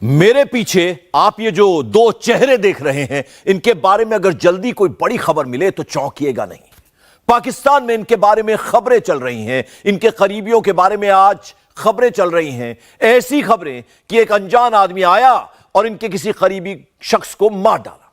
मेरे पीछे आप ये जो दो चेहरे देख रहे हैं, इनके बारे में अगर जल्दी कोई बड़ी खबर मिले तो चौंकिएगा नहीं। पाकिस्तान में इनके बारे में खबरें चल रही हैं, इनके करीबियों के बारे में आज खबरें चल रही हैं। ऐसी खबरें कि एक अनजान आदमी आया और इनके किसी करीबी शख्स को मार डाला।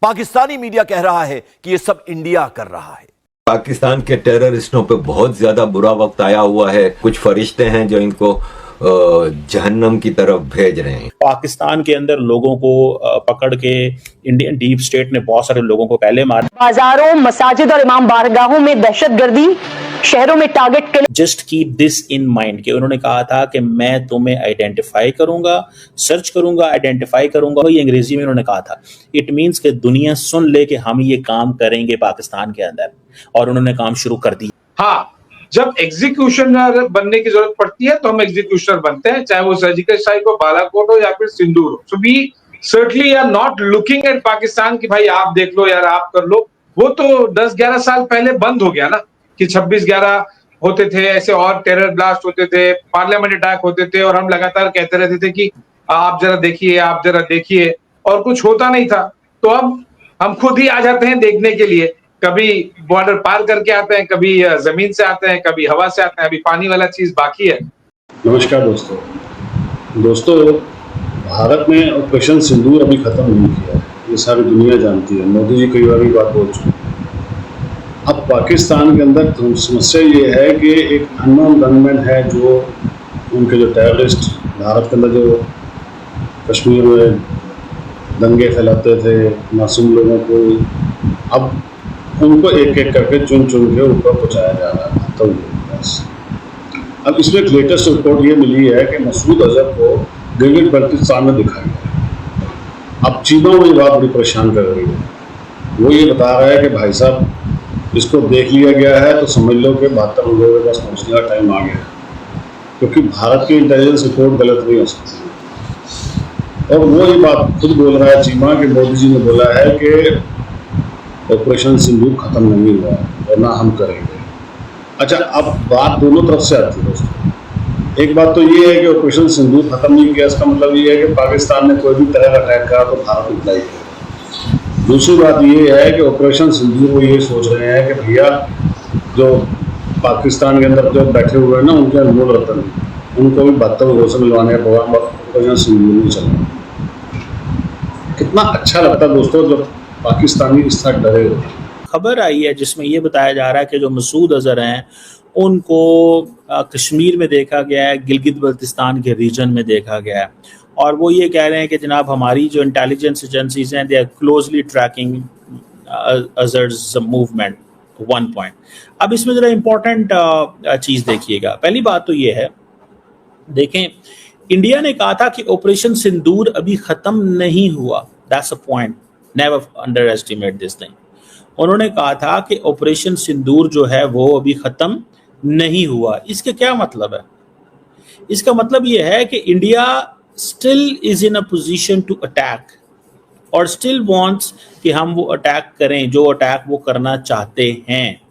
पाकिस्तानी मीडिया कह रहा है कि यह सब इंडिया कर रहा है। पाकिस्तान के टेररिस्टों पे बहुत ज्यादा बुरा वक्त आया हुआ है। कुछ फरिश्ते हैं जो इनको जहन्नम की तरफ भेज रहे हैं। पाकिस्तान के अंदर लोगों को पकड़ के इंडियन डीप स्टेट ने बहुत सारे लोगों को पहले मारा। बाजारों, मसाजिद और इमाम बारगाहों में दहशतगर्दी, शहरों में target killing. Just keep this in mind कि उन्होंने कहा था कि मैं तुम्हें आइडेंटिफाई करूंगा, सर्च करूंगा, आइडेंटिफाई करूंगा। ये अंग्रेजी में उन्होंने कहा था। इट मींस कि दुनिया सुन ले कि हम ये काम करेंगे पाकिस्तान के अंदर, और उन्होंने काम शुरू कर दिया। हाँ, जब एग्जीक्यूशनर बनने की जरूरत पड़ती है तो हम एग्जीक्यूशनर बनते हैं, चाहे वो सर्जिकल स्ट्राइक हो, बालाकोट हो या फिर सिंदूर हो। So we certainly are not looking at Pakistan कि भाई आप देख लो यार, आप कर लो। वो तो 10-11 साल पहले बंद हो गया ना, कि 26/11 होते थे, ऐसे और टेरर ब्लास्ट होते थे, पार्लियामेंट अटैक होते थे, और हम लगातार कहते रहते थे कि आप जरा देखिए, आप जरा देखिए, और कुछ होता नहीं था। तो अब हम खुद ही आ जाते हैं देखने के लिए। कभी बॉर्डर पार करके आते हैं, कभी जमीन से आते हैं, कभी हवा से आते हैं। अभी पानी वाला चीज बाकी है। नमस्कार दोस्तों, भारत ने ऑपरेशन सिंदूर अभी खत्म नहीं किया है, ये सारी दुनिया जानती है। मोदी जी कई बार बात बोल चुके हैं। अब पाकिस्तान के अंदर समस्या ये है कि एक अननोन गनमैन है, जो उनके जो टेररिस्ट भारत के अंदर जो कश्मीर में दंगे फैलाते थे मासूम लोगों को, अब उनको एक एक करके चुन के ऊपर पहुँचाया जा रहा है। तो अब इसमें एक लेटेस्ट रिपोर्ट ये मिली है कि मसूद अजहर को गिलगित बल्तिस्तान में दिखाया गया। अब चीनों में ये बात बड़ी परेशान कर रही है। वो ये बता रहा है कि भाई साहब, इसको देख लिया गया है तो समझ लो कि 72 लोगों के पास पहुँचने का टाइम आ गया, क्योंकि भारत की इंटेलिजेंस रिपोर्ट गलत नहीं हो सकती। और वो ये बात खुद बोल रहा है चीमा कि मोदी जी ने बोला है कि ऑपरेशन सिंदूर खत्म नहीं हुआ है और ना हम करेंगे। अच्छा, अब बात दोनों तरफ से आती है दोस्तों। एक बात तो ये है कि ऑपरेशन सिंदूर खत्म नहीं किया, इसका मतलब ये है कि पाकिस्तान ने कोई भी तरह का अटैक करा तो भारत रिप्लाई किया। दूसरी बात ये है कि ऑपरेशन सिंदूर वो ये सोच रहे हैं कि भैया जो पाकिस्तान के अंदर जो बैठे हुए हैं ना, उनके अनमोल रतन, उनको भी 72 लोगों से मिलवाने का प्रोग्राम ऑपरेशन सिंदूर नहीं चल रहा। कितना अच्छा लगता है दोस्तों जब पाकिस्तानी इस तरह डरे होते। खबर आई है जिसमें यह बताया जा रहा है कि जो मसूद अजहर हैं उनको कश्मीर में देखा गया है, गिलगित बल्तिस्तान के रीजन में देखा गया है, और वो ये कह रहे हैं कि जनाब हमारी जो इंटेलिजेंस एजेंसीज हैं, they are closely tracking Azhar's movement. 1 point. अब इसमें जरा इंपॉर्टेंट चीज़ देखिएगा। पहली बात तो ये है, देखें, इंडिया ने कहा था कि ऑपरेशन सिंदूर अभी ख़त्म नहीं हुआ। That's a point, never under estimate this thing. उन्होंने कहा था कि ऑपरेशन सिंदूर जो है वो अभी ख़त्म नहीं हुआ। इसके क्या मतलब है? इसका मतलब ये है कि India still is in a position to attack, और स्टिल वांट्स कि हम वो अटैक करें जो अटैक वो करना चाहते हैं।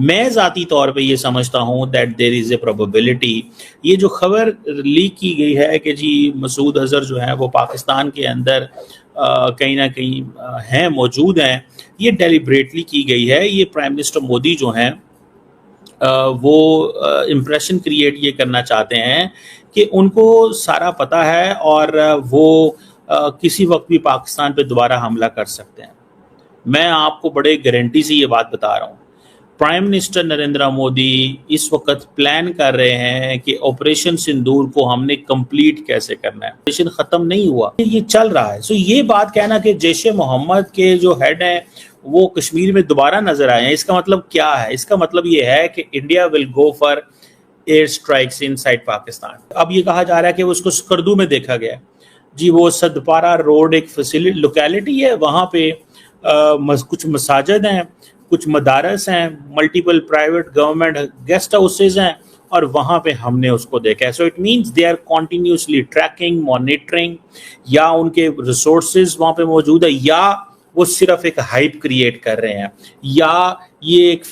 मैं ज़ाती तौर पे ये समझता हूँ that there is a probability. ये जो खबर लीक की गई है कि जी मसूद अजहर जो है वो पाकिस्तान के अंदर कहीं ना कहीं हैं, मौजूद हैं, ये डेलिब्रेटली की गई है। ये प्राइम मिनिस्टर मोदी जो हैं वो इम्प्रेशन क्रिएट ये करना चाहते हैं कि उनको सारा पता है और वो किसी वक्त भी पाकिस्तान पे दोबारा हमला कर सकते हैं। मैं आपको बड़े गारंटी से ये बात बता रहा हूँ, प्राइम मिनिस्टर नरेंद्र मोदी इस वक्त प्लान कर रहे हैं कि ऑपरेशन सिंदूर को हमने कंप्लीट कैसे करना है। ऑपरेशन खत्म नहीं हुआ, ये चल रहा है। सो ये बात कहना कि जैश-ए मोहम्मद के जो हेड हैं वो कश्मीर में दोबारा नजर आए हैं, इसका मतलब क्या है? इसका मतलब ये है कि India will go for air strikes inside Pakistan. अब ये कहा जा रहा है कि उसको स्कर्दू में देखा गया जी। वो सदपारा रोड एक फैसिलिटी लोकेलिटी है, वहाँ पे कुछ मसाजिद हैं, कुछ मदारस हैं, multiple private government guest houses हैं, और वहाँ पे हमने उसको देखा है। So it means they are continuously tracking, monitoring, या उनके रिसोर्सेज वहाँ पे मौजूद है, या वो सिर्फ एक हाइप क्रिएट कर रहे हैं, या ये एक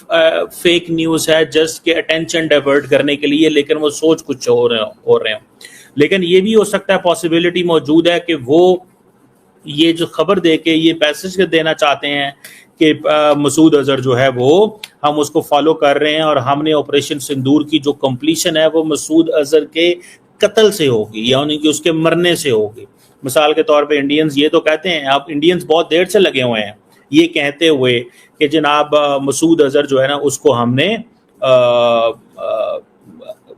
फेक न्यूज़ है जस्ट के अटेंशन डाइवर्ट करने के लिए, लेकिन वो सोच कुछ हो रहे हो। लेकिन ये भी हो सकता है, पॉसिबिलिटी मौजूद है कि वो ये जो खबर दे के ये मैसेज देना चाहते हैं कि मसूद अजहर जो है वो हम उसको फॉलो कर रहे हैं और हमने ऑपरेशन सिंदूर की जो कंप्लीशन है वो मसूद अजहर के कत्ल से होगी, यानी कि उसके मरने से होगी। मिसाल के तौर पे इंडियंस ये तो कहते हैं, अब इंडियंस बहुत देर से लगे हुए हैं ये कहते हुए कि जनाब मसूद अजहर जो है ना उसको हमने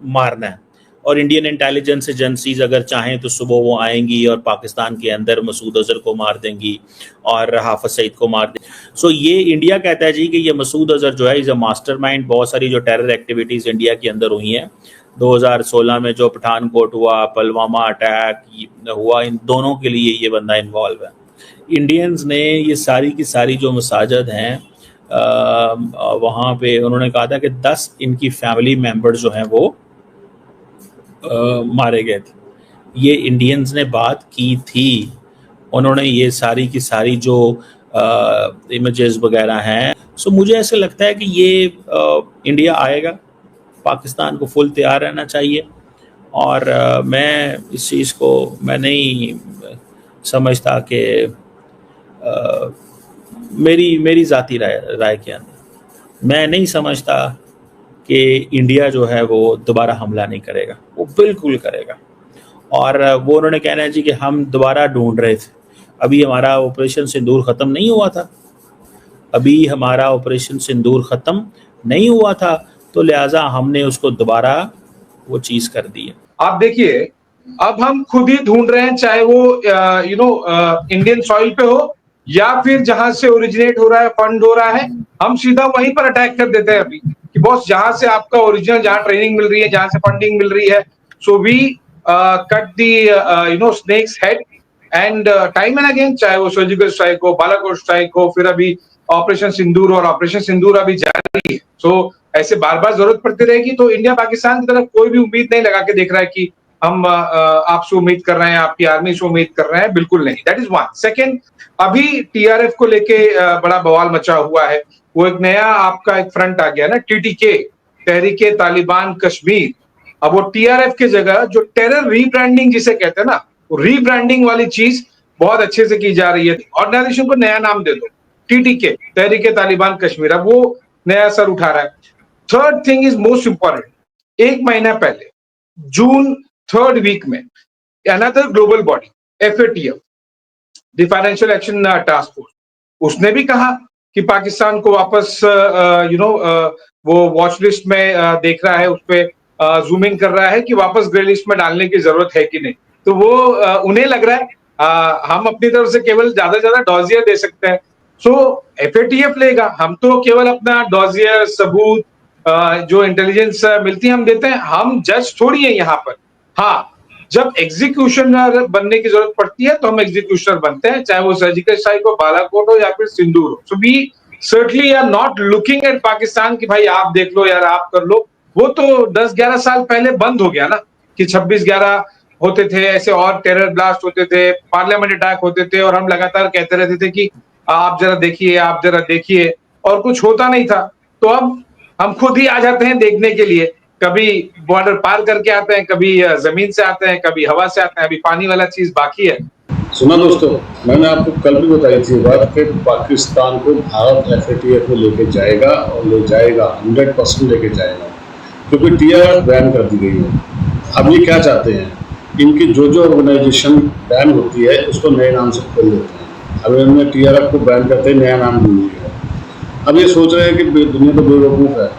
मारना है, और इंडियन इंटेलिजेंस एजेंसीज अगर चाहें तो सुबह वो आएंगी और पाकिस्तान के अंदर मसूद अजहर को मार देंगी और हाफिज सईद को मार देंगी। सो ये इंडिया कहता है जी कि ये मसूद अजहर जो है इज़ अ मास्टरमाइंड। बहुत सारी जो टेरर एक्टिविटीज़ इंडिया के अंदर हुई हैं, 2016 में जो पठानकोट हुआ, पुलवामा अटैक हुआ, इन दोनों के लिए ये बंदा इन्वॉल्व है। इंडियंस ने ये सारी की सारी जो मसाजिद हैं वहाँ पे उन्होंने कहा था कि 10 इनकी फैमिली मेम्बर्स जो हैं वो मारे गए थे। ये इंडियंस ने बात की थी, उन्होंने ये सारी की सारी जो इमेजेस वगैरह हैं। सो मुझे ऐसा लगता है कि ये इंडिया आएगा, पाकिस्तान को फुल तैयार रहना चाहिए। और मैं इस चीज़ को मैं नहीं समझता कि मेरी ज़ाती राय के अंदर मैं नहीं समझता कि इंडिया जो है वो दोबारा हमला नहीं करेगा, वो बिल्कुल करेगा। और वो उन्होंने कहना है जी कि हम दोबारा ढूंढ रहे थे, अभी हमारा ऑपरेशन सिंदूर ख़त्म नहीं हुआ था, अभी हमारा ऑपरेशन सिंदूर ख़त्म नहीं हुआ था, तो लिहाजा हमने उसको दोबारा वो चीज़ कर दी है। आप देखिए, अब हम खुद ही ढूंढ रहे हैं, चाहे वो इंडियन सॉइल पे हो या फिर जहां से ओरिजिनेट हो रहा है, फंड हो रहा है, हम सीधा वहीं पर अटैक कर देते हैं अभी कि बॉस जहां से आपका ओरिजिनल, जहां ट्रेनिंग मिल रही है, जहां से फंडिंग मिल रही है, so we cut the snakes head and time and again, चाहे वो सर्जिकल स्ट्राइक हो, बालाकोट स्ट्राइक हो, फिर अभी ऑपरेशन सिंदूर, और ऑपरेशन सिंदूर अभी जारी है। सो ऐसे बार बार जरूरत पड़ती रहेगी। तो इंडिया पाकिस्तान की तरफ कोई भी उम्मीद नहीं लगा के देख रहा है कि हम आपसे उम्मीद कर रहे हैं, आपकी आर्मी से उम्मीद कर रहे हैं, बिल्कुल नहीं। That is one. सेकेंड, अभी टीआरएफ को लेके बड़ा बवाल मचा हुआ है। वो एक नया आपका एक फ्रंट आ गया ना, टीटीके, तहरीके तालिबान कश्मीर। अब वो टीआरएफ की जगह जो टेरर रीब्रांडिंग जिसे कहते हैं ना, वो रीब्रांडिंग वाली चीज बहुत अच्छे से की जा रही है। ऑर्गेनाइजेशन को नया नाम दे दो, टीटीके, तहरीके तालिबान कश्मीर, अब वो नया सर उठा रहा है। Third thing is most important, 1 महीना पहले जून 3rd वीक में another global body FATF, the financial action task force, उसने भी कहा कि पाकिस्तान को वापस वो वॉच लिस्ट में देख रहा है, उस पर जूम इन कर रहा है कि वापस ग्रे लिस्ट में डालने की जरूरत है कि नहीं। तो वो उन्हें लग रहा है हम अपनी तरफ से केवल ज्यादा से ज्यादा डॉजियर दे सकते हैं। सो FATF लेगा, हम तो केवल अपना डॉजियर सबूत जो इंटेलिजेंस मिलती है हम देते हैं, हम जज थोड़ी है यहाँ पर। हाँ, जब एग्जीक्यूशनर बनने की जरूरत पड़ती है तो हम एग्जीक्यूशनर बनते हैं, चाहे वो सर्जिकल स्ट्राइक हो, बालाकोट हो या फिर सिंदूर हो। So we certainly are not looking at Pakistan कि भाई आप देख लो यार, आप कर लो। वो तो 10-11 साल पहले बंद हो गया ना, कि 26/11 होते थे, ऐसे और टेरर ब्लास्ट होते थे, पार्लियामेंट अटैक होते थे, और हम लगातार कहते रहते थे कि आप जरा देखिए, आप जरा देखिए, और कुछ होता नहीं था। तो अब हम खुद ही आ जाते हैं देखने के लिए, कभी बॉर्डर पार करके आते हैं, कभी जमीन से आते हैं, कभी हवा से आते हैं, अभी पानी वाला चीज बाकी है। सुना दोस्तों, मैंने आपको कल भी बताई थी बात कि पाकिस्तान को भारत FATF में लेके जाएगा, और ले जाएगा, 100% लेके जाएगा, क्योंकि TRF बैन कर दी गई है। अब ये क्या चाहते हैं, इनकी जो ऑर्गेनाइजेशन बैन होती है उसको नए नाम से खोल देते हैं। अब इन्होंने TRF को बैन करते नया नाम ढूंढ लिया। अब ये सोच रहे हैं कि दुनिया तो बेवकूफ़ है,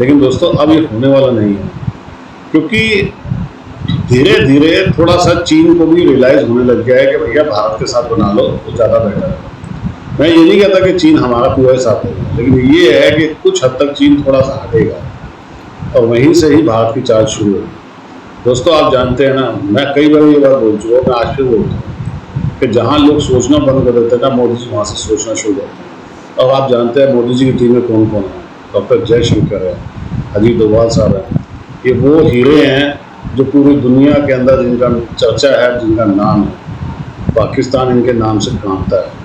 लेकिन दोस्तों अब ये होने वाला नहीं है, क्योंकि धीरे धीरे थोड़ा सा चीन को भी रियलाइज होने लग गया है कि भैया भारत के साथ बना लो तो ज़्यादा बेटर है। मैं ये नहीं कहता कि चीन हमारा पूरा साथ देगा, लेकिन ये है कि कुछ हद तक चीन थोड़ा सा हटेगा, और वहीं से ही भारत की चार्ज शुरू होगी। दोस्तों आप जानते हैं ना, मैं कई बार ये बात बोल चुका हूँ, मैं आज फिर बोलता हूँ कि जहाँ लोग सोचना बंद कर देते हैं ना, मोदी जी वहाँ से सोचना शुरू करते हैं। और आप जानते हैं मोदी जी की टीम में कौन कौन है, डॉक्टर जयशंकर है, अजीत डोभाल साहब हैं, ये वो हीरे हैं जो पूरी दुनिया के अंदर जिनका चर्चा है, जिनका नाम है, पाकिस्तान इनके नाम से कांपता है।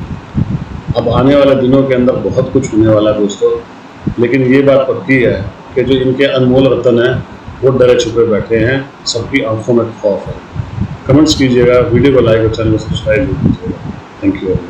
अब आने वाले दिनों के अंदर बहुत कुछ होने वाला है दोस्तों, लेकिन ये बात पक्की है कि जो इनके अनमोल रतन हैं वो डरे छुपे बैठे हैं, सबकी आंखों में खौफ है। कमेंट्स कीजिएगा, वीडियो को लाइक और चैनल को सब्सक्राइब कीजिएगा। Thank you.